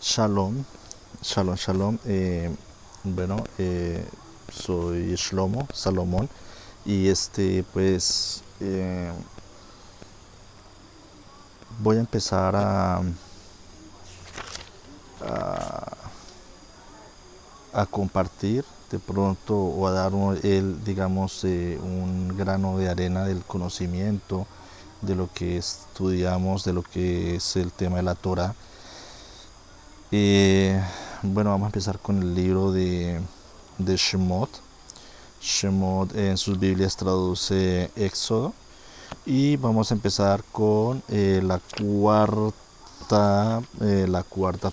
Shalom, shalom, shalom. Bueno, soy Shlomo, Salomón, y voy a empezar a compartir de pronto o a dar un grano de arena del conocimiento de lo que estudiamos, de lo que es el tema de la Torah. Bueno, vamos a empezar con el libro de Shemot. Shemot en sus Biblias traduce Éxodo. Y vamos a empezar con la cuarta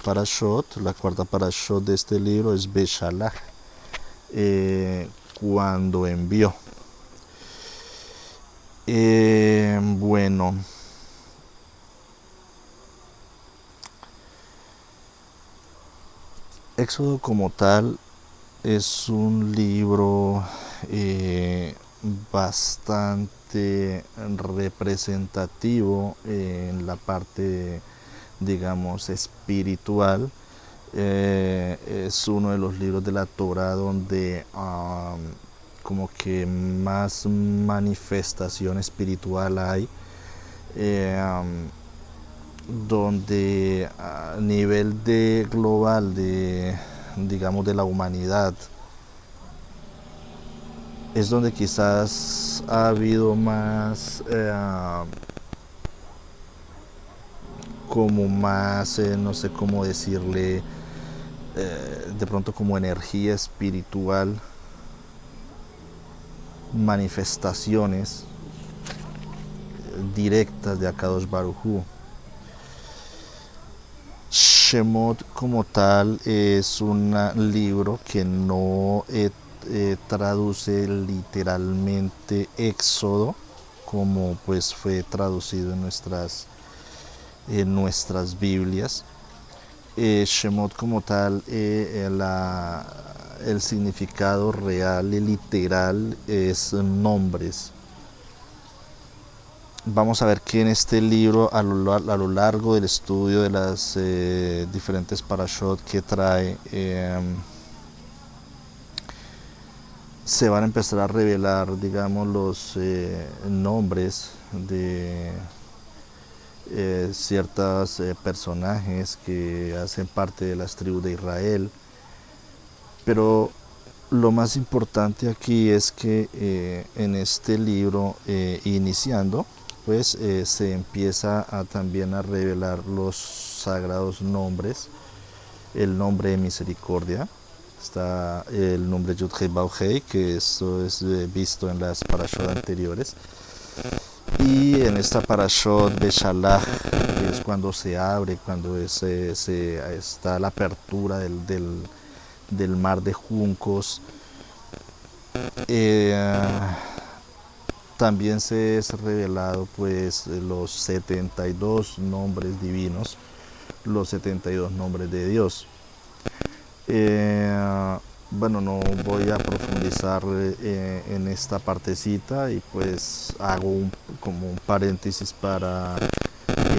parashot. La cuarta parashot de este libro es Beshalach, cuando envió. Bueno, Éxodo como tal es un libro bastante representativo en la parte, digamos, espiritual. Es uno de los libros de la Torah donde como que más manifestación espiritual hay, donde a nivel de global de, digamos, de la humanidad, es donde quizás ha habido más como más no sé cómo decirle, de pronto como energía espiritual, manifestaciones directas de Akadosh Baruj Hu. Shemot como tal es un libro que no traduce literalmente Éxodo como pues fue traducido en nuestras Biblias. Shemot como tal, el significado real y literal es nombres. Vamos a ver que en este libro, a lo largo del estudio de las diferentes parashot que trae, se van a empezar a revelar, digamos, los nombres de ciertos personajes que hacen parte de las tribus de Israel. Pero lo más importante aquí es que en este libro, iniciando, pues se empieza también a revelar los sagrados nombres, el nombre de misericordia. Está el nombre Yud Hei Bau Hei, que eso es visto en las parashot anteriores. Y en esta parashot de Shalach, que es cuando se abre, cuando está la apertura del mar de juncos, también se es revelado pues los 72 nombres divinos, los 72 nombres de Dios. Bueno, no voy a profundizar en esta partecita, y pues hago como un paréntesis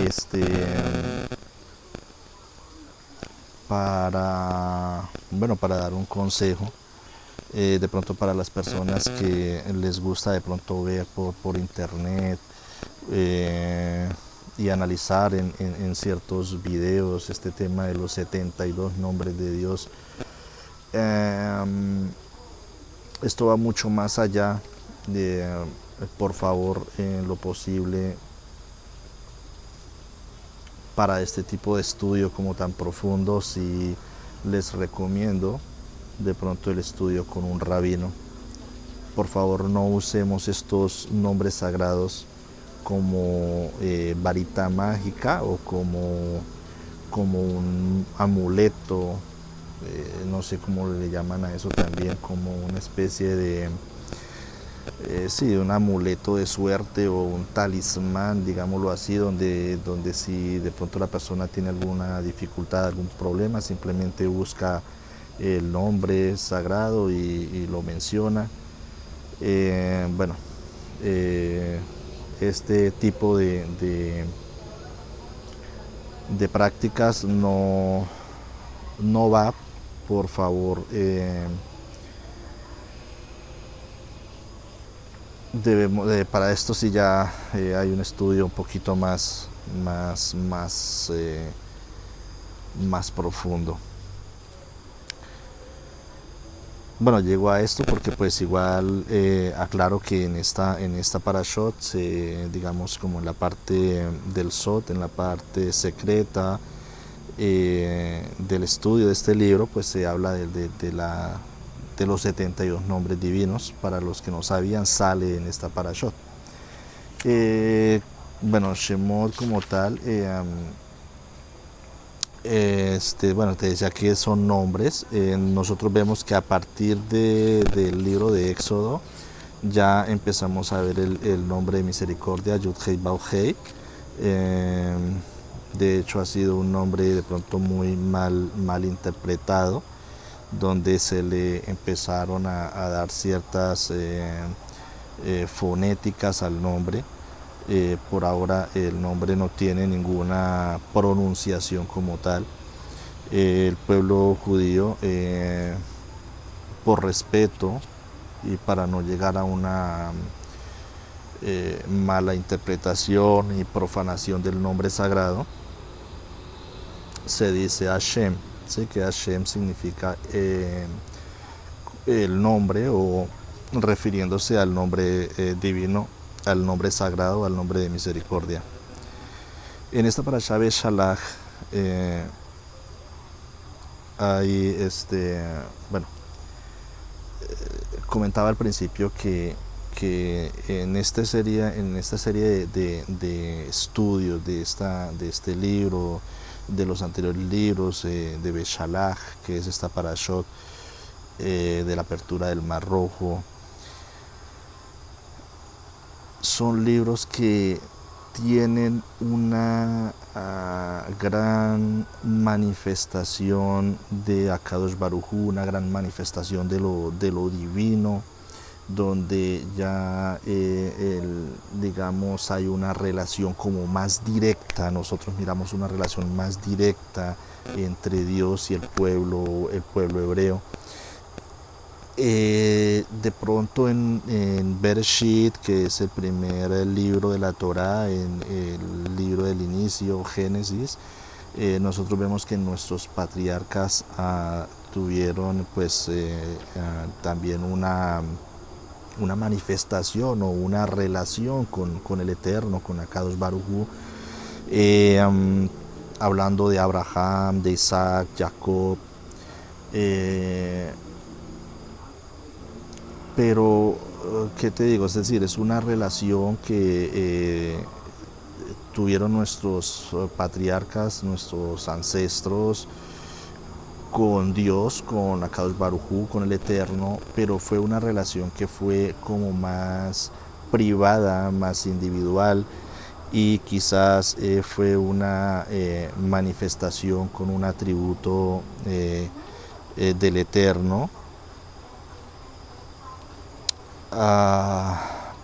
este para dar un consejo, de pronto para las personas que les gusta de pronto ver por internet, y analizar en ciertos videos este tema de los 72 nombres de Dios. Esto va mucho más allá de, por favor, en lo posible, para este tipo de estudio como tan profundo, sí les recomiendo de pronto el estudio con un rabino. Por favor, no usemos estos nombres sagrados como varita mágica o como un amuleto, no sé cómo le llaman a eso también, como una especie de, sí, un amuleto de suerte o un talismán, digámoslo así, donde si de pronto la persona tiene alguna dificultad, algún problema, simplemente busca el nombre sagrado y lo menciona. Bueno, este tipo de prácticas no no va, por favor, para esto sí ya hay un estudio un poquito más profundo. Bueno, llego a esto porque pues igual aclaro que en esta parashot, digamos como en la parte del Sot, en la parte secreta del estudio de este libro, pues se habla de los 72 nombres divinos. Para los que no sabían, sale en esta parashot. Bueno, Shemot como tal, bueno, te decía que son nombres. Nosotros vemos que a partir del libro de Éxodo ya empezamos a ver el nombre de misericordia, Yud Hei Bau Hei. De hecho, ha sido un nombre de pronto muy mal interpretado, donde se le empezaron a dar ciertas fonéticas al nombre. Por ahora el nombre no tiene ninguna pronunciación como tal. El pueblo judío, por respeto y para no llegar a una mala interpretación y profanación del nombre sagrado, se dice Hashem, ¿sí? Que Hashem significa el nombre, o refiriéndose al nombre divino, al nombre sagrado, al nombre de misericordia. En esta parashá Beshalach hay bueno, comentaba al principio que en esta serie de estudios de este libro, de los anteriores libros de Beshalach, que es esta parashot de la apertura del Mar Rojo, son libros que tienen una gran manifestación de Akadosh Baruj Hu, una gran manifestación de lo divino, donde ya digamos hay una relación como más directa. Nosotros miramos una relación más directa entre Dios y el pueblo hebreo. De pronto en Bereshit, que es el primer libro de la Torá, en el libro del inicio, Génesis, nosotros vemos que nuestros patriarcas tuvieron pues también una manifestación o una relación con el Eterno, con Akadosh Baruj Hu, hablando de Abraham, de Isaac, Jacob, pero ¿qué te digo? Es decir, es una relación que tuvieron nuestros patriarcas, nuestros ancestros con Dios, con Akadosh Baruj Hu, con el Eterno, pero fue una relación que fue como más privada, más individual, y quizás fue una manifestación con un atributo del Eterno,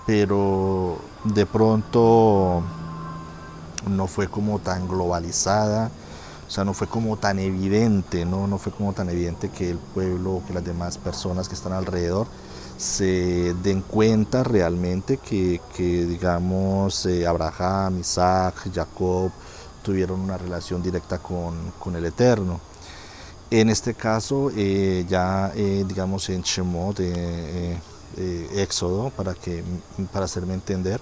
pero de pronto no fue como tan globalizada. O sea, no fue como tan evidente, no fue como tan evidente que el pueblo, que las demás personas que están alrededor se den cuenta realmente que digamos, Abraham, Isaac, Jacob tuvieron una relación directa con el Eterno. En este caso, ya digamos en Shemot, Éxodo, para hacerme entender,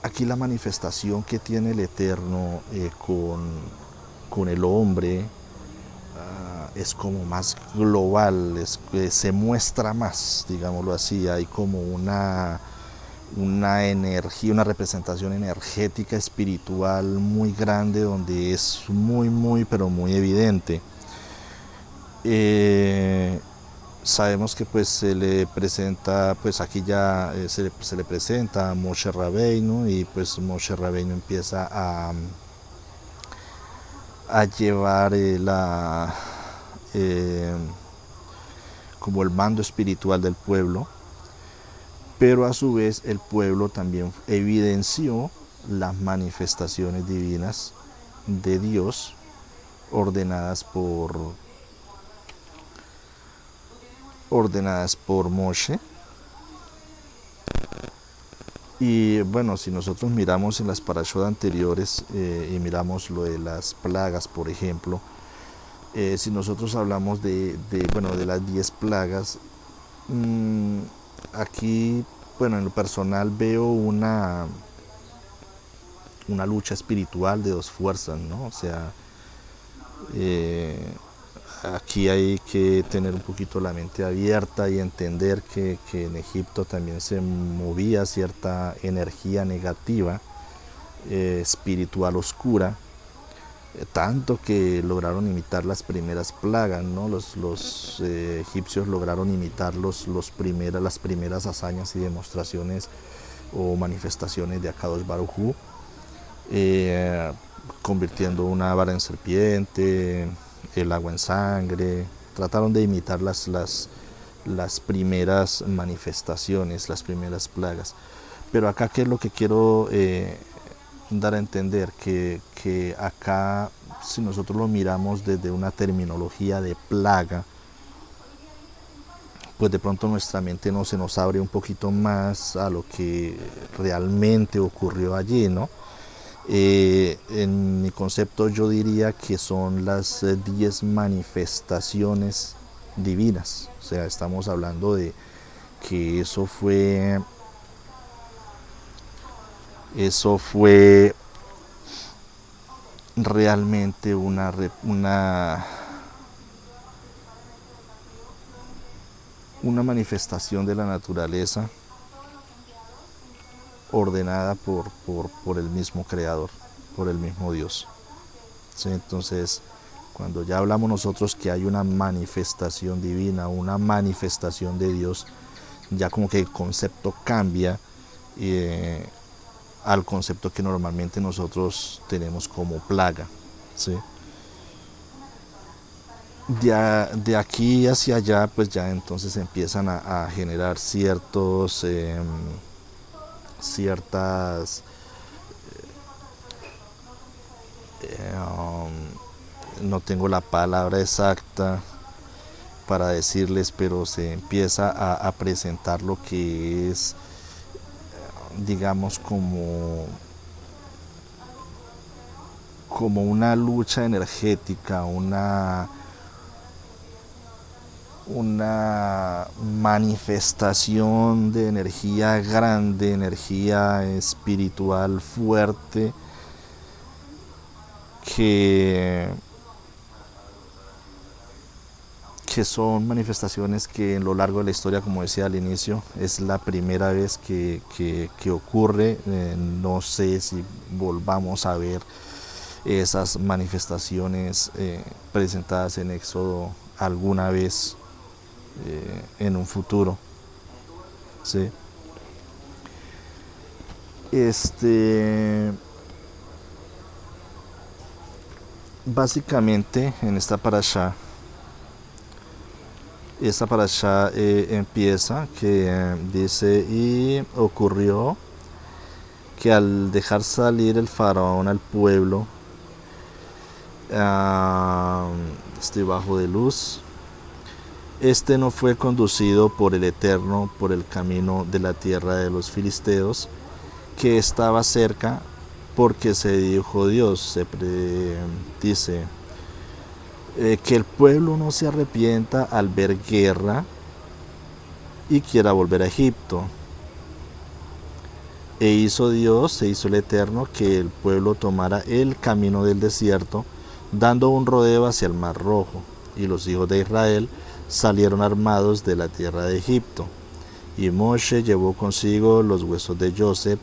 aquí la manifestación que tiene el Eterno con el hombre es como más global, se muestra más, digámoslo así. Hay como una energía, una representación energética, espiritual muy grande, donde es pero muy evidente. Sabemos que pues se le presenta, pues aquí ya se le presenta a Moshe Rabbeinu, y pues Moshe Rabbeinu empieza a llevar como el mando espiritual del pueblo, pero a su vez el pueblo también evidenció las manifestaciones divinas de Dios ordenadas por Moshe. Y bueno, si nosotros miramos en las parashot anteriores y miramos lo de las plagas, por ejemplo, si nosotros hablamos bueno, de las 10 plagas, aquí, bueno, en lo personal veo una lucha espiritual de dos fuerzas, ¿no? O sea, aquí hay que tener un poquito la mente abierta y entender que en Egipto también se movía cierta energía negativa, espiritual oscura, tanto que lograron imitar las primeras plagas, ¿no? Los egipcios lograron imitar las primeras hazañas y demostraciones o manifestaciones de Akadosh Baruj Hu, convirtiendo una vara en serpiente, el agua en sangre. Trataron de imitar las primeras manifestaciones, las primeras plagas. Pero acá, ¿qué es lo que quiero dar a entender? Que acá, si nosotros lo miramos desde una terminología de plaga, pues de pronto nuestra mente no se nos abre un poquito más a lo que realmente ocurrió allí, ¿no? En mi concepto yo diría que son las 10 manifestaciones divinas. O sea, estamos hablando de que eso fue realmente una manifestación de la naturaleza ordenada por el mismo creador, por el mismo Dios. ¿Sí? Entonces, cuando ya hablamos nosotros que hay una manifestación divina, una manifestación de Dios, ya como que el concepto cambia al concepto que normalmente nosotros tenemos como plaga. ¿Sí? De aquí hacia allá, pues ya entonces empiezan a generar ciertas, no tengo la palabra exacta para decirles, pero se empieza a presentar lo que es, digamos, como una lucha energética, una manifestación de energía grande, energía espiritual fuerte, que son manifestaciones que en lo largo de la historia, como decía al inicio, es la primera vez que ocurre. No sé si volvamos a ver esas manifestaciones presentadas en Éxodo alguna vez en un futuro. ¿Sí? Básicamente en esta parashá empieza que dice: y ocurrió que al dejar salir el faraón al pueblo, bajo de luz, este no fue conducido por el Eterno por el camino de la tierra de los filisteos, que estaba cerca, porque se dijo Dios, dice, que el pueblo no se arrepienta al ver guerra y quiera volver a Egipto. E hizo el Eterno, que el pueblo tomara el camino del desierto, dando un rodeo hacia el Mar Rojo. Y los hijos de Israel salieron armados de la tierra de Egipto. Y Moshe llevó consigo los huesos de Joseph,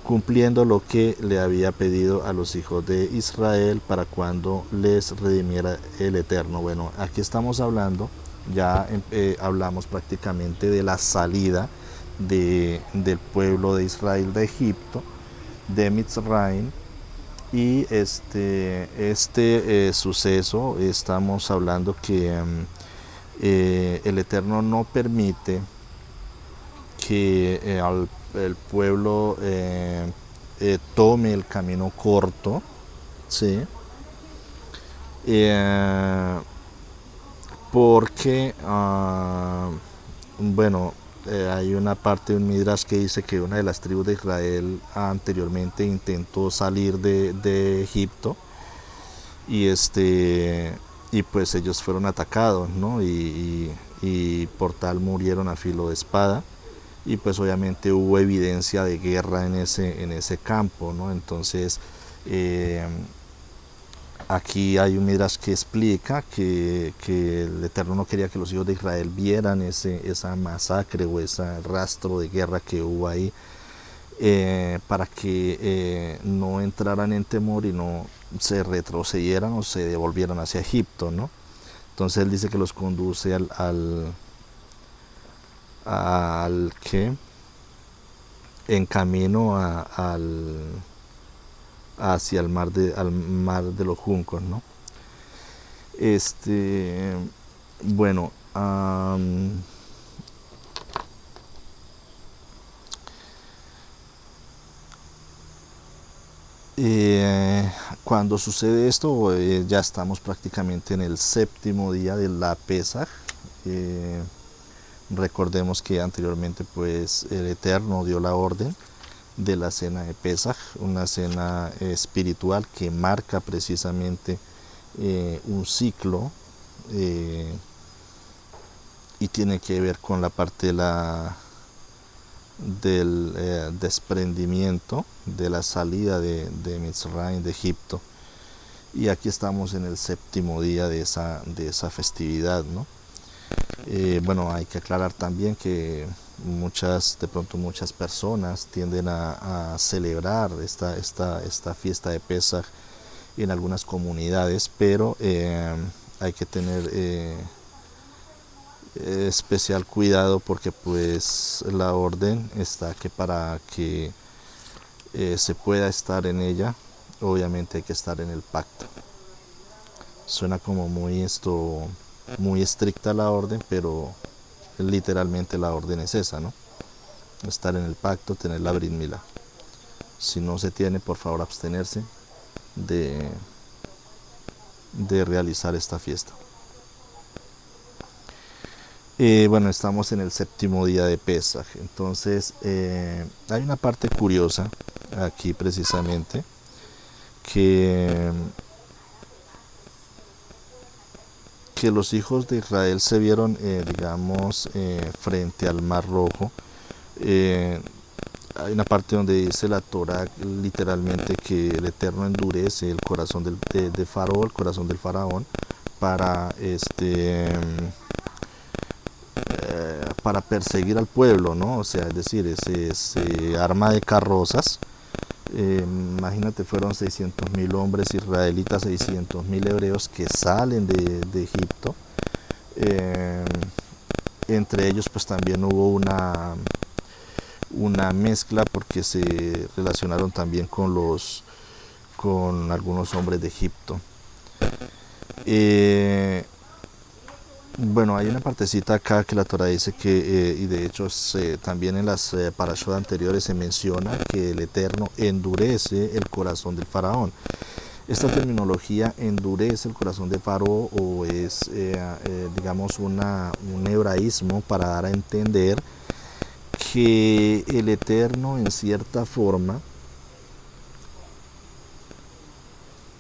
cumpliendo lo que le había pedido a los hijos de Israel para cuando les redimiera el Eterno. Bueno, aquí estamos hablando, ya hablamos prácticamente de la salida del pueblo de Israel de Egipto, de Mitzrayim. Y este suceso, estamos hablando que el Eterno no permite que el pueblo tome el camino corto, ¿sí? eh, porque, bueno, hay una parte de un Midrash que dice que una de las tribus de Israel anteriormente intentó salir de Egipto y y pues ellos fueron atacados, ¿no? Y por tal murieron a filo de espada y pues obviamente hubo evidencia de guerra en ese campo, ¿no? Entonces eh, aquí hay un Midrash que explica que el Eterno no quería que los hijos de Israel vieran esa masacre o ese rastro de guerra que hubo ahí, para que no entraran en temor y no se retrocedieran o se devolvieran hacia Egipto, ¿no? Entonces él dice que los conduce al que en camino hacia al mar de los juncos, ¿no? Este, bueno, eh, cuando sucede esto, ya estamos prácticamente en el séptimo día de la Pesaj. Eh, Recordemos que anteriormente pues el Eterno dio la orden de la cena de Pesaj, una cena espiritual que marca precisamente un ciclo, eh, y tiene que ver con la parte del desprendimiento, de la salida de Mitzrayim, de Egipto. Y aquí estamos en el séptimo día de esa festividad, ¿no? Bueno, hay que aclarar también que de pronto muchas personas tienden a celebrar esta fiesta de Pesaj en algunas comunidades, pero hay que tener especial cuidado porque pues la orden está que para que se pueda estar en ella, obviamente hay que estar en el pacto. Suena como muy estricta la orden, pero literalmente la orden es esa, ¿no? Estar en el pacto, tener la Brit Milá. Si no se tiene, por favor abstenerse de, de realizar esta fiesta. Bueno, estamos en el séptimo día de Pesaj. Entonces, hay una parte curiosa aquí precisamente que, que los hijos de Israel se vieron, digamos, frente al Mar Rojo. Eh, Hay una parte donde dice la Torah literalmente que el Eterno endurece el corazón de Faraón, el corazón del faraón, para para perseguir al pueblo, ¿no? O sea, es decir, ese arma de carrozas. Imagínate, fueron 600.000 hombres israelitas, 600.000 hebreos que salen de Egipto. Eh, Entre ellos pues también hubo una mezcla porque se relacionaron también con algunos hombres de Egipto. Eh, bueno, hay una partecita acá que la Torah dice que, y de hecho también en las parashot anteriores se menciona que el Eterno endurece el corazón del faraón. Esta terminología endurece el corazón de Faraón o es, digamos, un hebraísmo para dar a entender que el Eterno en cierta forma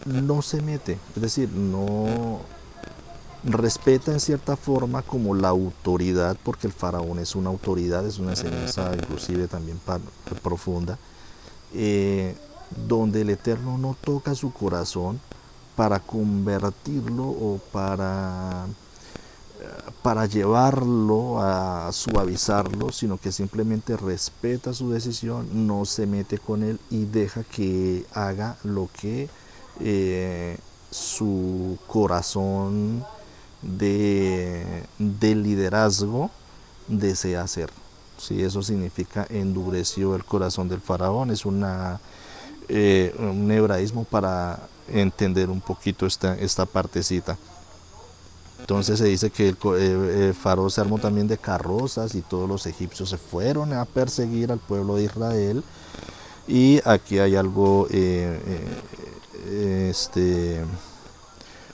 no se mete, es decir, no respeta en cierta forma como la autoridad, porque el faraón es una autoridad, es una enseñanza inclusive también profunda, eh, donde el Eterno no toca su corazón para convertirlo o para llevarlo a suavizarlo, sino que simplemente respeta su decisión, no se mete con él y deja que haga lo que su corazón de liderazgo desea hacer. Sí, eso significa endureció el corazón del faraón. Es un hebraísmo para entender un poquito esta partecita. Entonces se dice que el faraón se armó también de carrozas y todos los egipcios se fueron a perseguir al pueblo de Israel. Y aquí hay algo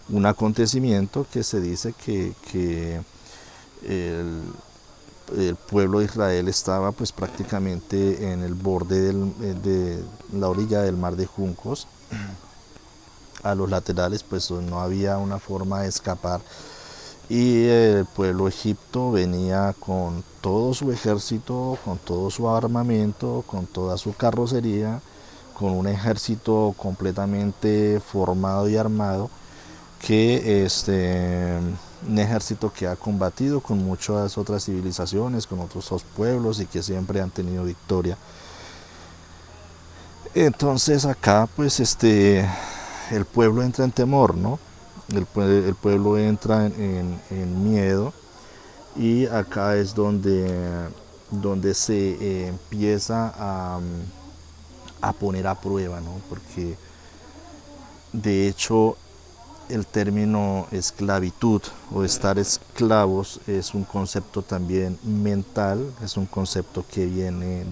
un acontecimiento que se dice que el, el pueblo de Israel estaba pues prácticamente en el borde de la orilla del mar de Juncos. A los laterales pues no había una forma de escapar y el pueblo egipto venía con todo su ejército, con todo su armamento, con toda su carrocería, con un ejército completamente formado y armado, que un ejército que ha combatido con muchas otras civilizaciones, con otros dos pueblos y que siempre han tenido victoria. Entonces acá pues el pueblo entra en temor, ¿no? El pueblo entra en miedo, y acá es donde se empieza a poner a prueba, ¿no? Porque de hecho el término esclavitud o estar esclavos es un concepto también mental, es un concepto que viene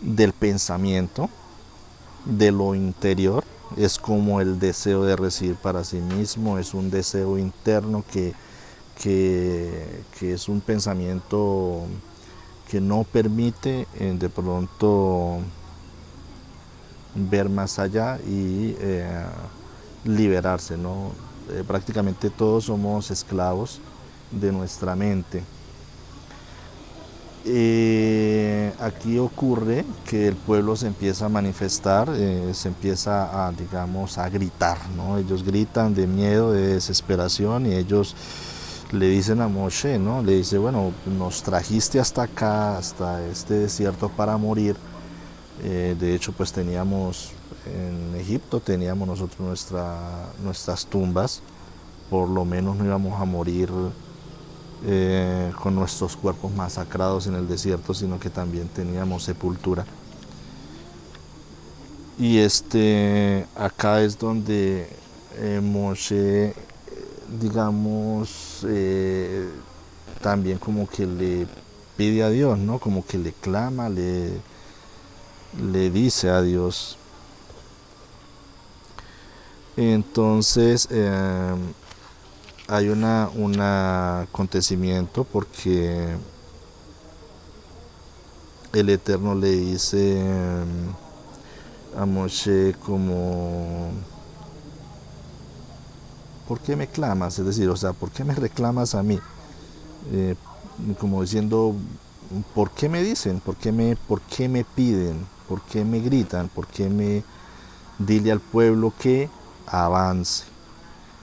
del pensamiento, de lo interior, es como el deseo de recibir para sí mismo, es un deseo interno que es un pensamiento que no permite de pronto ver más allá y liberarse, ¿no? Prácticamente todos somos esclavos de nuestra mente. Aquí ocurre que el pueblo se empieza a manifestar, se empieza a, digamos, a gritar, ¿no? Ellos gritan de miedo, de desesperación, y ellos le dicen a Moshe, ¿no? Le dice, bueno, nos trajiste hasta acá, hasta este desierto para morir. De hecho, pues teníamos en Egipto, teníamos nosotros nuestras tumbas, por lo menos no íbamos a morir con nuestros cuerpos masacrados en el desierto, sino que también teníamos sepultura. Y acá es donde Moshe, digamos, también como que le pide a Dios, ¿no? Como que le clama, le dice a Dios. Entonces hay un acontecimiento porque el Eterno le dice a Moshe como, ¿por qué me clamas? Es decir, o sea, ¿por qué me reclamas a mí? Eh, Como diciendo, ¿por qué me dicen? ¿Por qué me piden? ¿Por qué me gritan? ¿Por qué me dile al pueblo que avance?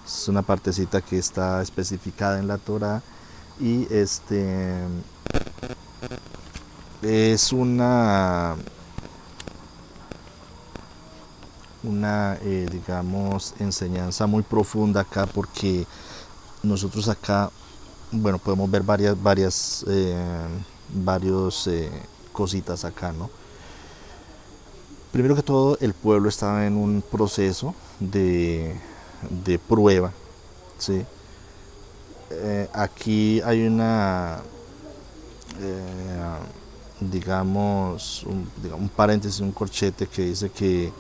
Es una partecita que está especificada en la Torah, y es una digamos, enseñanza muy profunda acá, porque nosotros acá, bueno, podemos ver varios cositas acá, ¿no? Primero que todo, el pueblo estaba en un proceso de prueba, ¿sí? Aquí hay eh, digamos, un paréntesis, un corchete que dice que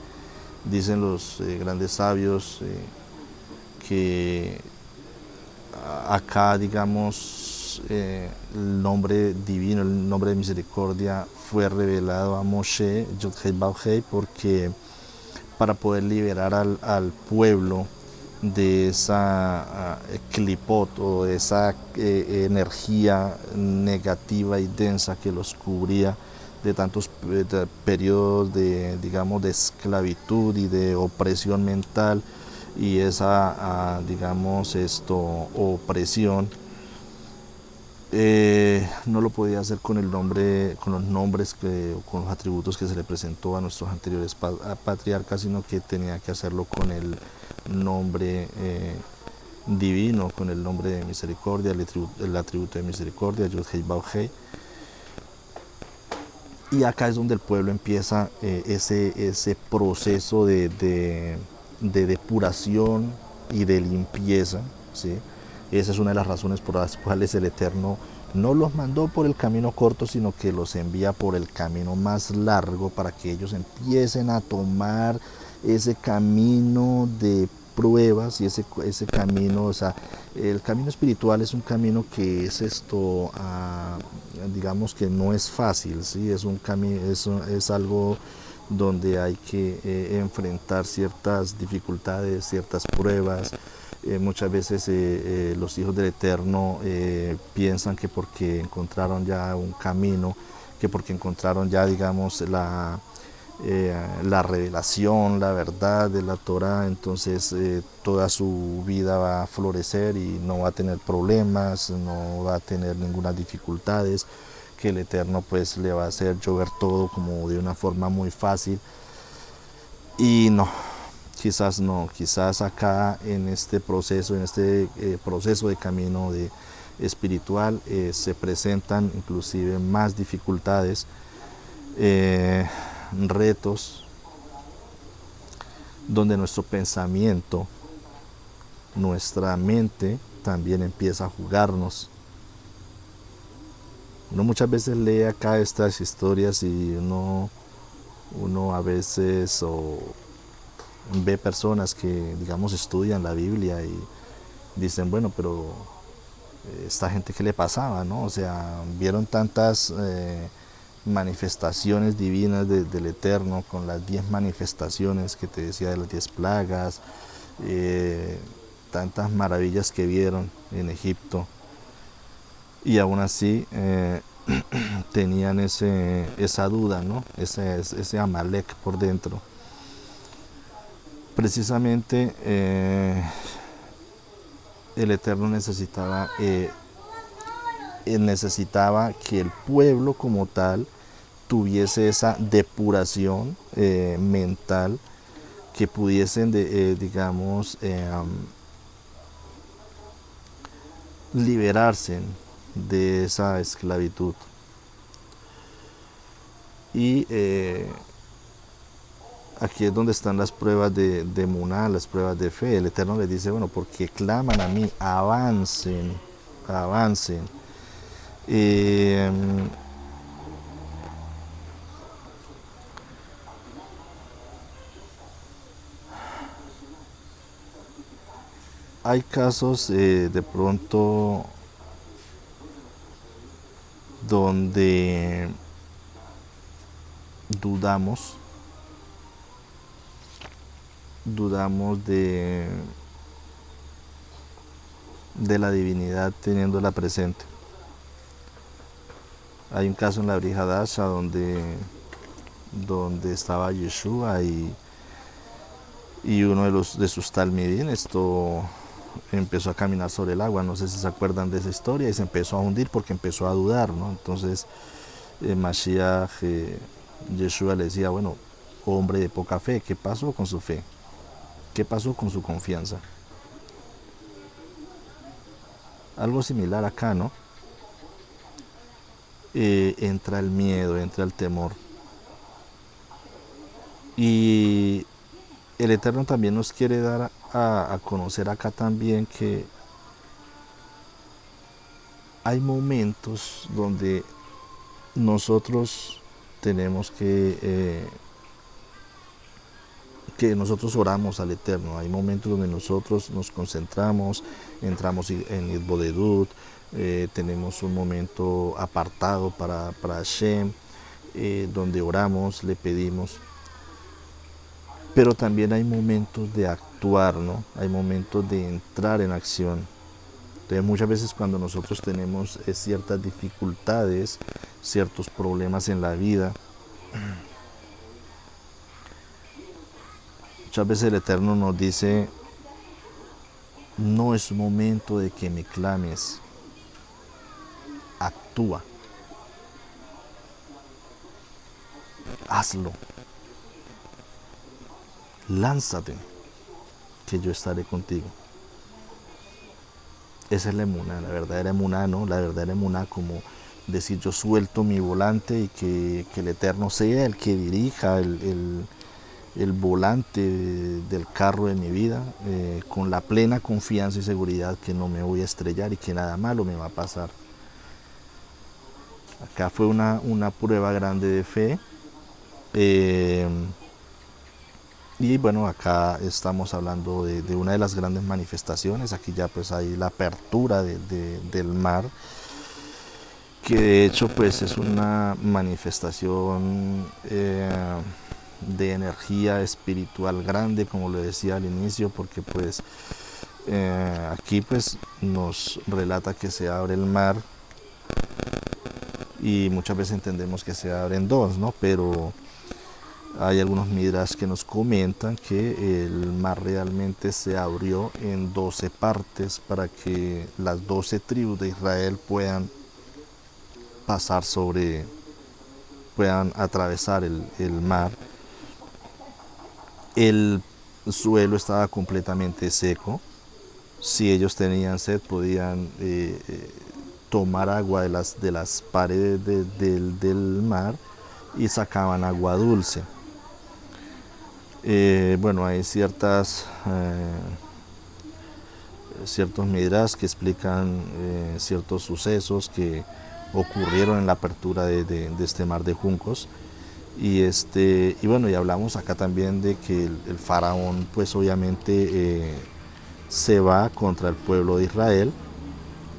dicen los grandes sabios que acá, digamos, el nombre divino, el nombre de misericordia fue revelado a Moshe, Yod-Hei Vav-Hei, porque para poder liberar al pueblo de esa clipot o de esa energía negativa y densa que los cubría, de tantos periodos de, digamos, de esclavitud y de opresión mental, y esa, digamos, opresión. No lo podía hacer con el nombre, con los nombres con los atributos que se le presentó a nuestros anteriores patriarcas, sino que tenía que hacerlo con el nombre divino, con el nombre de misericordia, el atributo de misericordia, Yod-Hei Vav-Hei. Y acá es donde el pueblo empieza ese proceso de depuración y de limpieza, ¿sí? Esa es una de las razones por las cuales el Eterno no los mandó por el camino corto, sino que los envía por el camino más largo, para que ellos empiecen a tomar ese camino de pruebas y ese camino, o sea, el camino espiritual es un camino que es digamos que no es fácil, ¿sí? Es un camino, es algo donde hay que enfrentar ciertas dificultades, ciertas pruebas. Muchas veces los hijos del Eterno piensan que porque encontraron ya un camino, que porque encontraron ya, digamos, la revelación, la verdad de la Torah, entonces toda su vida va a florecer y no va a tener problemas, no va a tener ninguna dificultades, que el Eterno pues le va a hacer llover todo como de una forma muy fácil. Y no, quizás acá en este proceso de camino espiritual se presentan inclusive más dificultades, retos, donde nuestro pensamiento, nuestra mente también empieza a jugarnos. Uno muchas veces lee acá estas historias y uno a veces ve personas que, digamos, estudian la Biblia y dicen, bueno, pero esta gente qué le pasaba, ¿no? O sea, vieron tantas manifestaciones divinas del Eterno, con las 10 manifestaciones que te decía de las 10 plagas, eh, tantas maravillas que vieron en Egipto, y aún así tenían esa duda, ¿no? Ese Amalek por dentro. Precisamente el Eterno necesitaba que el pueblo como tal tuviese esa depuración mental, que pudiesen, digamos, liberarse de esa esclavitud. Y aquí es donde están las pruebas de Muná, las pruebas de fe. El Eterno les dice, bueno, porque claman a mí, avancen, avancen. Eh, Hay casos de pronto donde dudamos, dudamos de la divinidad teniéndola presente. Hay un caso en la Brihadasha donde estaba Yeshua y uno de sus talmidín empezó a caminar sobre el agua. No sé si se acuerdan de esa historia, y se empezó a hundir porque empezó a dudar, ¿no? Entonces Mashiach, Yeshua le decía, bueno, hombre de poca fe, ¿qué pasó con su fe? ¿Qué pasó con su confianza? Algo similar acá, ¿no? Entra el miedo, entra el temor. Y el Eterno también nos quiere dar a conocer acá también que hay momentos donde nosotros tenemos que nosotros oramos al Eterno. Hay momentos donde nosotros nos concentramos, entramos en Idbodedut, tenemos un momento apartado para Hashem, donde oramos, le pedimos. Pero también hay momentos de actuar, ¿no? Hay momentos de entrar en acción. Entonces muchas veces cuando nosotros tenemos ciertas dificultades, ciertos problemas en la vida, muchas veces el Eterno nos dice, no es momento de que me clames, actúa, hazlo, lánzate, que yo estaré contigo. Esa es la emuná, la verdadera emuná, ¿no? La verdadera emuná, como decir, yo suelto mi volante y que el Eterno sea el que dirija el volante del carro de mi vida, con la plena confianza y seguridad que no me voy a estrellar y que nada malo me va a pasar. Acá fue una prueba grande de fe, Y bueno, acá estamos hablando de una de las grandes manifestaciones. Aquí ya pues hay la apertura del mar, que de hecho pues es una manifestación de energía espiritual grande, como lo decía al inicio, porque pues aquí pues nos relata que se abre el mar y muchas veces entendemos que se abren dos, ¿no? Pero hay algunos midrash que nos comentan que el mar realmente se abrió en 12 partes para que las 12 tribus de Israel pasar sobre, puedan atravesar el mar. El suelo estaba completamente seco. Si ellos tenían sed, podían tomar agua de las paredes del mar y sacaban agua dulce. Bueno, hay ciertos midrash que explican ciertos sucesos que ocurrieron en la apertura de este mar de juncos. Y bueno, y hablamos acá también de que el faraón pues obviamente se va contra el pueblo de Israel.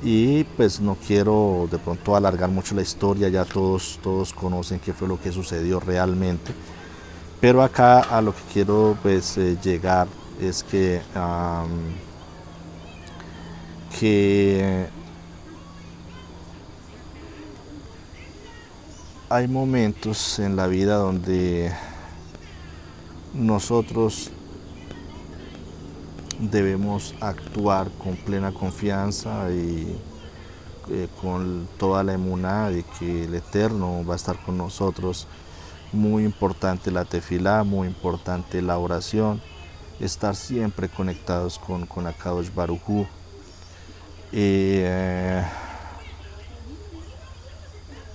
Y pues no quiero de pronto alargar mucho la historia, ya todos conocen qué fue lo que sucedió realmente. Pero acá a lo que quiero pues llegar es que hay momentos en la vida donde nosotros debemos actuar con plena confianza y con toda la emuná de que el Eterno va a estar con nosotros. Muy importante la tefilá, muy importante la oración, estar siempre conectados con Akadosh Baruj Hu. Eh,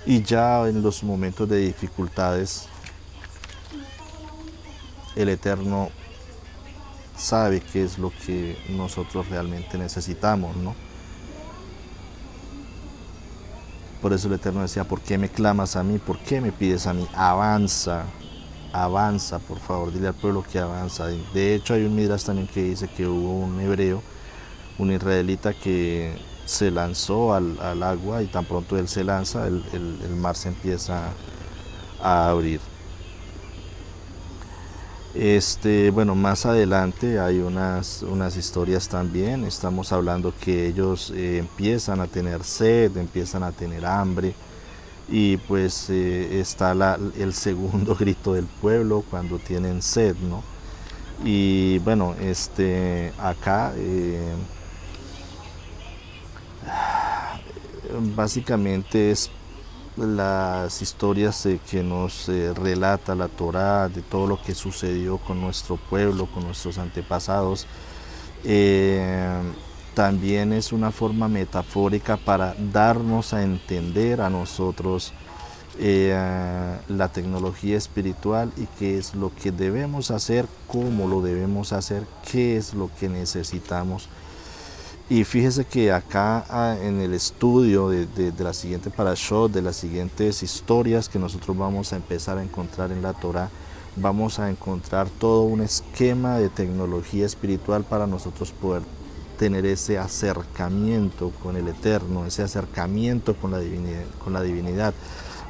y ya en los momentos de dificultades, el Eterno sabe qué es lo que nosotros realmente necesitamos, ¿no? Por eso el Eterno decía, ¿por qué me clamas a mí? ¿Por qué me pides a mí? Avanza, avanza, por favor, dile al pueblo que avanza. De hecho, hay un midrash también que dice que hubo un hebreo, un israelita que se lanzó al agua y tan pronto él se lanza, el mar se empieza a abrir. Bueno, más adelante hay unas historias también. Estamos hablando que ellos empiezan a tener sed, empiezan a tener hambre. Y pues está el segundo grito del pueblo cuando tienen sed, ¿no? Y bueno, acá básicamente es las historias que nos relata la Torá de todo lo que sucedió con nuestro pueblo, con nuestros antepasados. Eh, También es una forma metafórica para darnos a entender a nosotros la tecnología espiritual y qué es lo que debemos hacer, cómo lo debemos hacer, qué es lo que necesitamos. Y fíjese que acá en el estudio de la siguiente parashot, de las siguientes historias que nosotros vamos a empezar a encontrar en la Torah, vamos a encontrar todo un esquema de tecnología espiritual para nosotros poder tener ese acercamiento con el Eterno, ese acercamiento con la divinidad,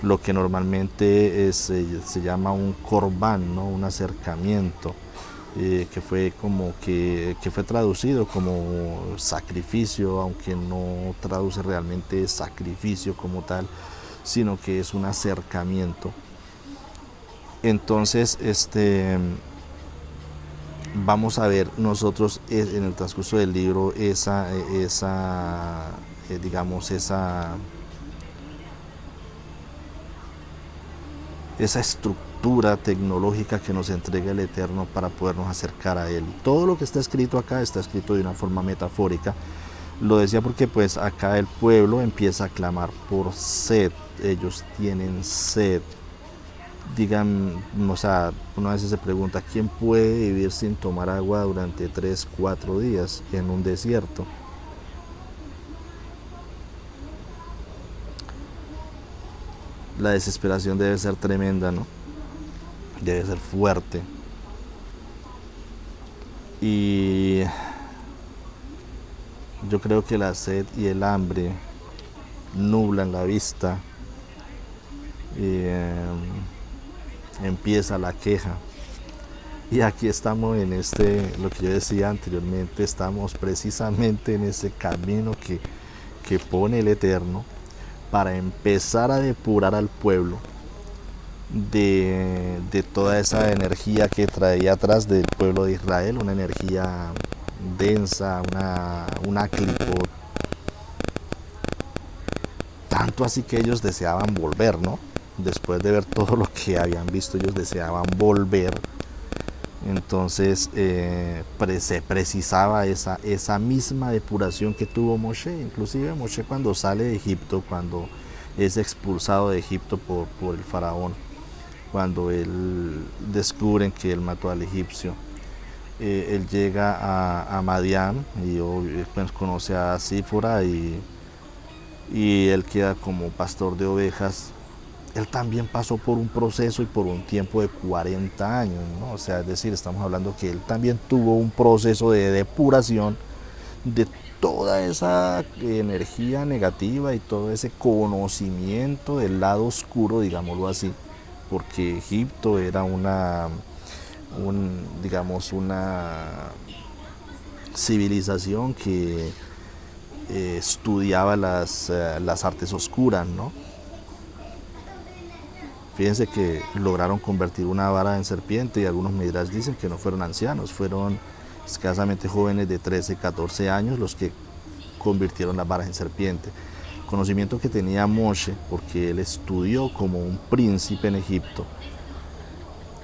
lo que normalmente se llama un corbán, ¿no? Un acercamiento. Que fue que fue traducido como sacrificio, aunque no traduce realmente sacrificio como tal, sino que es un acercamiento. Entonces, vamos a ver nosotros en el transcurso del libro digamos, esa estructura tecnológica que nos entrega el Eterno para podernos acercar a Él. Todo lo que está escrito acá está escrito de una forma metafórica. Lo decía porque pues acá el pueblo empieza a clamar por sed. Ellos tienen sed. Digan, o sea, una vez se pregunta, ¿quién puede vivir sin tomar agua durante 3, 4 días en un desierto? La desesperación debe ser tremenda, ¿no? Debe ser fuerte. Y yo creo que la sed y el hambre nublan la vista y empieza la queja. Y aquí estamos en lo que yo decía anteriormente, estamos precisamente en ese camino que pone el Eterno para empezar a depurar al pueblo de toda esa energía que traía atrás del pueblo de Israel, una energía densa, una clipot, tanto así que ellos deseaban volver, ¿no? Después de ver todo lo que habían visto, ellos deseaban volver. Entonces se precisaba esa misma depuración que tuvo Moshe. Inclusive Moshe, cuando sale de Egipto, cuando es expulsado de Egipto por el faraón, cuando él descubren que él mató al egipcio, él llega a Madián y pues, conoce a Sífora y él queda como pastor de ovejas. Él también pasó por un proceso y por un tiempo de 40 años, ¿no? O sea, es decir, estamos hablando que él también tuvo un proceso de depuración de toda esa energía negativa y todo ese conocimiento del lado oscuro, digámoslo así, porque Egipto era digamos, una civilización que estudiaba las artes oscuras, ¿no? Fíjense que lograron convertir una vara en serpiente y algunos midrash dicen que no fueron ancianos, fueron escasamente jóvenes de 13, 14 años los que convirtieron las varas en serpiente. Conocimiento que tenía Moshe, porque él estudió como un príncipe en Egipto.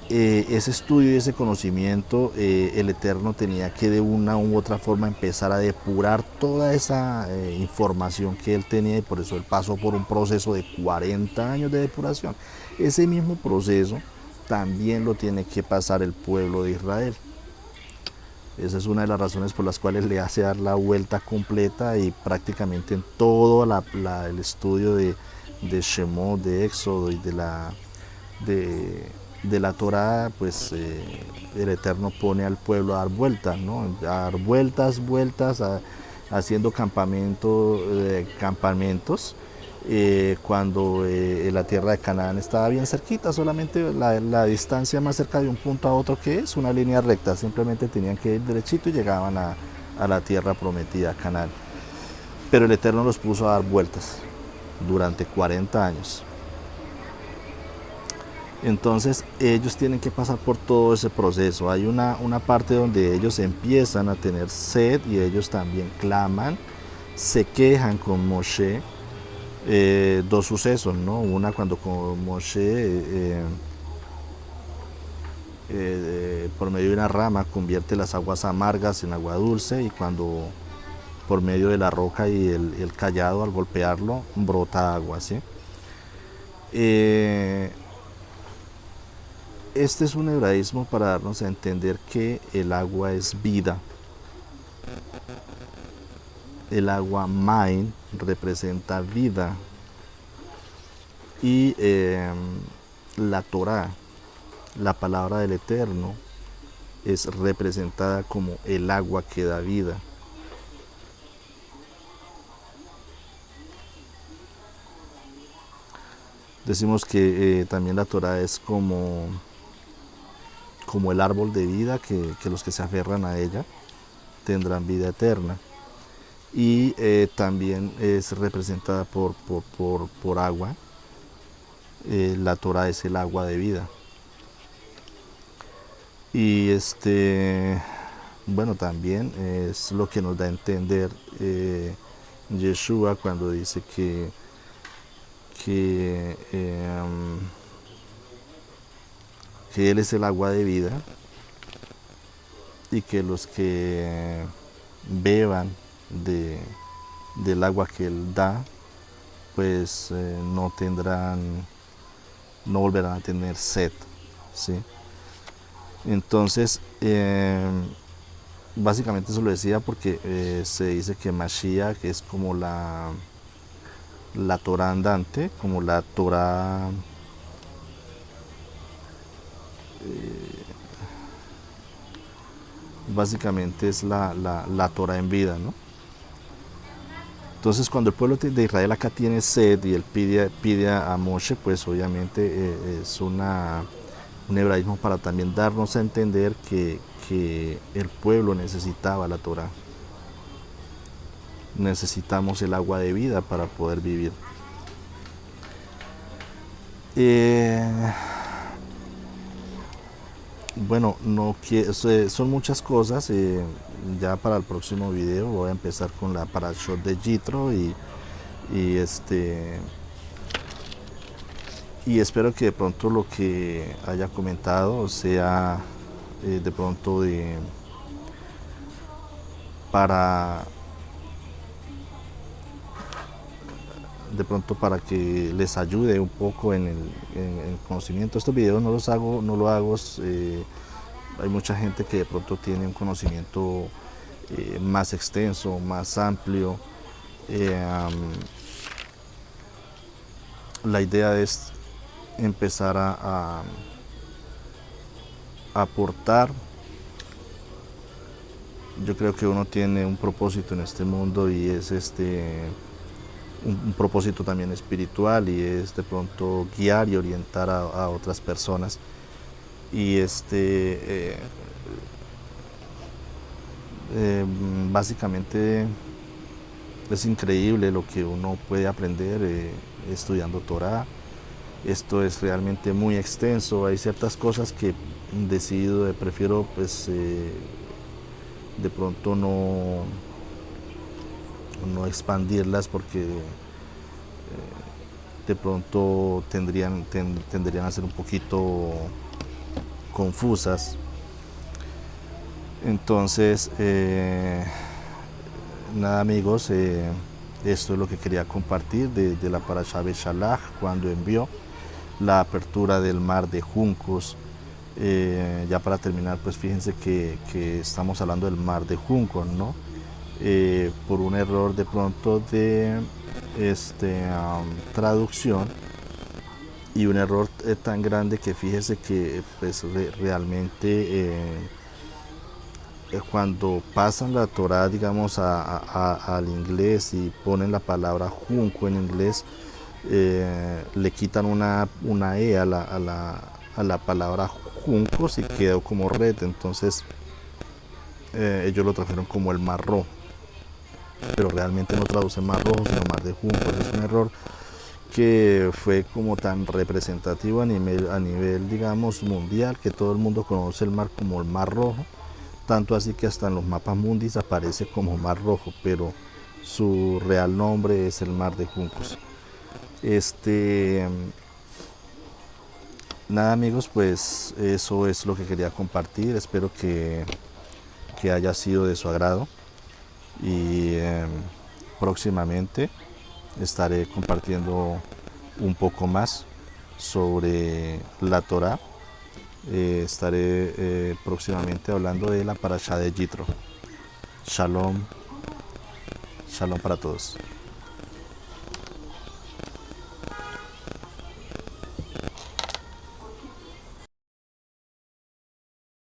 Ese estudio y ese conocimiento, el Eterno tenía que de una u otra forma empezar a depurar toda esa información que él tenía y por eso él pasó por un proceso de 40 años de depuración. Ese mismo proceso también lo tiene que pasar el pueblo de Israel. Esa es una de las razones por las cuales le hace dar la vuelta completa y prácticamente en todo el estudio de Shemot, de Éxodo y de la Torá, pues el Eterno pone al pueblo a dar vueltas, ¿no? A dar vueltas, haciendo campamentos. Cuando la tierra de Canaán estaba bien cerquita, solamente la distancia más cerca de un punto a otro que es una línea recta, simplemente tenían que ir derechito y llegaban a la tierra prometida, Canaán. Pero el Eterno los puso a dar vueltas durante 40 años. Entonces ellos tienen que pasar por todo ese proceso. Hay una parte donde ellos empiezan a tener sed y ellos también claman, se quejan con Moshe. Dos sucesos, ¿no? Una cuando con Moshe por medio de una rama convierte las aguas amargas en agua dulce y cuando por medio de la roca y el callado al golpearlo brota agua, ¿sí? Este es un hebraísmo para darnos a entender que el agua es vida. El agua Main representa vida y la Torá, la palabra del Eterno, es representada como el agua que da vida. Decimos que también la Torá es como el árbol de vida, que los que se aferran a ella tendrán vida eterna. Y también es representada por agua. La Torá es el agua de vida. Y bueno, también es lo que nos da a entender Yeshua cuando dice que Él es el agua de vida y que los que beban del agua que Él da, pues no volverán a tener sed, ¿sí? Entonces, básicamente eso lo decía porque se dice que Mashiach es como la Torah andante, como la Torah básicamente es la Torah en vida, ¿no? Entonces cuando el pueblo de Israel acá tiene sed y él pide a Moshe, pues obviamente es un hebraísmo para también darnos a entender que el pueblo necesitaba la Torah. Necesitamos el agua de vida para poder vivir. Bueno, no son muchas cosas. Ya para el próximo video voy a empezar con la Parashot de Yitro y y espero que de pronto lo que haya comentado sea de pronto para para que les ayude un poco en el conocimiento. Estos videos no lo hago, hay mucha gente que de pronto tiene un conocimiento más extenso, más amplio. La idea es empezar a aportar. Yo creo que uno tiene un propósito en este mundo y es un propósito también espiritual, y es de pronto guiar y orientar a otras personas. Y básicamente es increíble lo que uno puede aprender estudiando Torah. Esto es realmente muy extenso. Hay ciertas cosas que prefiero pues de pronto no expandirlas, porque de pronto tendrían a ser un poquito confusas. Entonces, nada amigos, esto es lo que quería compartir de la Parashá Beshalach, cuando envió la apertura del mar de juncos. Ya para terminar, pues fíjense que estamos hablando del mar de juncos, ¿no? Por un error de pronto de traducción, y un error tan grande que fíjese que pues realmente cuando pasan la Torah, digamos, al inglés y ponen la palabra junco en inglés, le quitan una E a la palabra juncos y quedó como red. Entonces ellos lo trajeron como el mar rojo, pero realmente no traduce mar rojo sino mar de juncos. Es un error que fue como tan representativo a nivel digamos mundial, que todo el mundo conoce el mar como el mar rojo, tanto así que hasta en los mapas mundis aparece como mar rojo, pero su real nombre es el mar de juncos. Nada amigos, pues eso es lo que quería compartir. Espero que haya sido de su agrado, y próximamente estaré compartiendo un poco más sobre la Torah. Estaré próximamente hablando de la Parashá de Yitro. Shalom, shalom para todos.